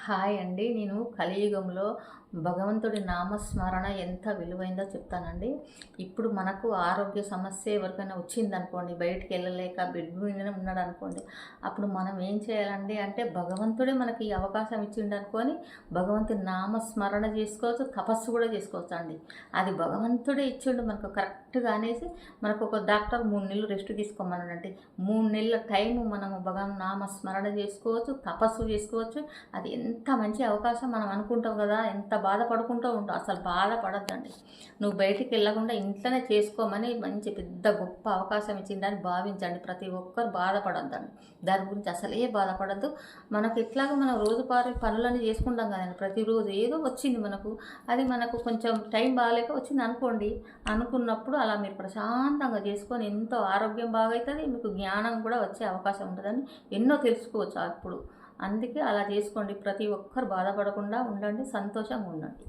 Hi అండి. నేను కలియుగంలో భగవంతుడి నామస్మరణ ఎంత విలువైందో చెప్తానండి. ఇప్పుడు మనకు ఆరోగ్య సమస్య ఎవరికైనా వచ్చిందనుకోండి, బయటికి వెళ్ళలేక బెడ్ మీదనే ఉన్నాడనుకోండి, అప్పుడు మనం ఏం చేయాలండి అంటే భగవంతుడే మనకి ఈ అవకాశం ఇచ్చిండనుకొని భగవంతుని నామస్మరణ చేసుకోవచ్చు, తపస్సు కూడా చేసుకోవచ్చు అండి. అది భగవంతుడే ఇచ్చిండు మనకు కరెక్ట్‌గా అనేసి మనకు ఒక డాక్టర్ 3 నెలలు రెస్ట్ తీసుకోమన్నాడంటే 3 నెలల టైము మనము భగవన్ నామస్మరణ చేసుకోవచ్చు, తపస్సు చేసుకోవచ్చు. అది ఎంత మంచి అవకాశం మనం అనుకుంటాం కదా, ఎంత బాధపడుకుంటూ ఉంటాం. అసలు బాధపడద్దండి. నువ్వు బయటికి వెళ్ళకుండా ఇంట్లోనే చేసుకోమని మంచి పెద్ద గొప్ప అవకాశం ఇచ్చిందని భావించండి. ప్రతి ఒక్కరు బాధపడద్దండి. దాని గురించి అసలే బాధపడద్దు. మనకు ఎట్లాగో మనం రోజువారీ పనులన్నీ చేసుకుంటాం కదండి. ప్రతిరోజు ఏదో వచ్చింది మనకు, అది మనకు కొంచెం టైం బాగాలేక వచ్చింది అనుకోండి. అనుకున్నప్పుడు అలా మీరు ప్రశాంతంగా చేసుకొని ఎంతో ఆరోగ్యం బాగవుతుంది, మీకు జ్ఞానం కూడా వచ్చే అవకాశం ఉంటుందని ఎన్నో తెలుసుకోవచ్చు అప్పుడు. అందుకే అలా చేసుకోండి. ప్రతి ఒక్కరు బాధపడకుండా ఉండండి, సంతోషంగా ఉండండి.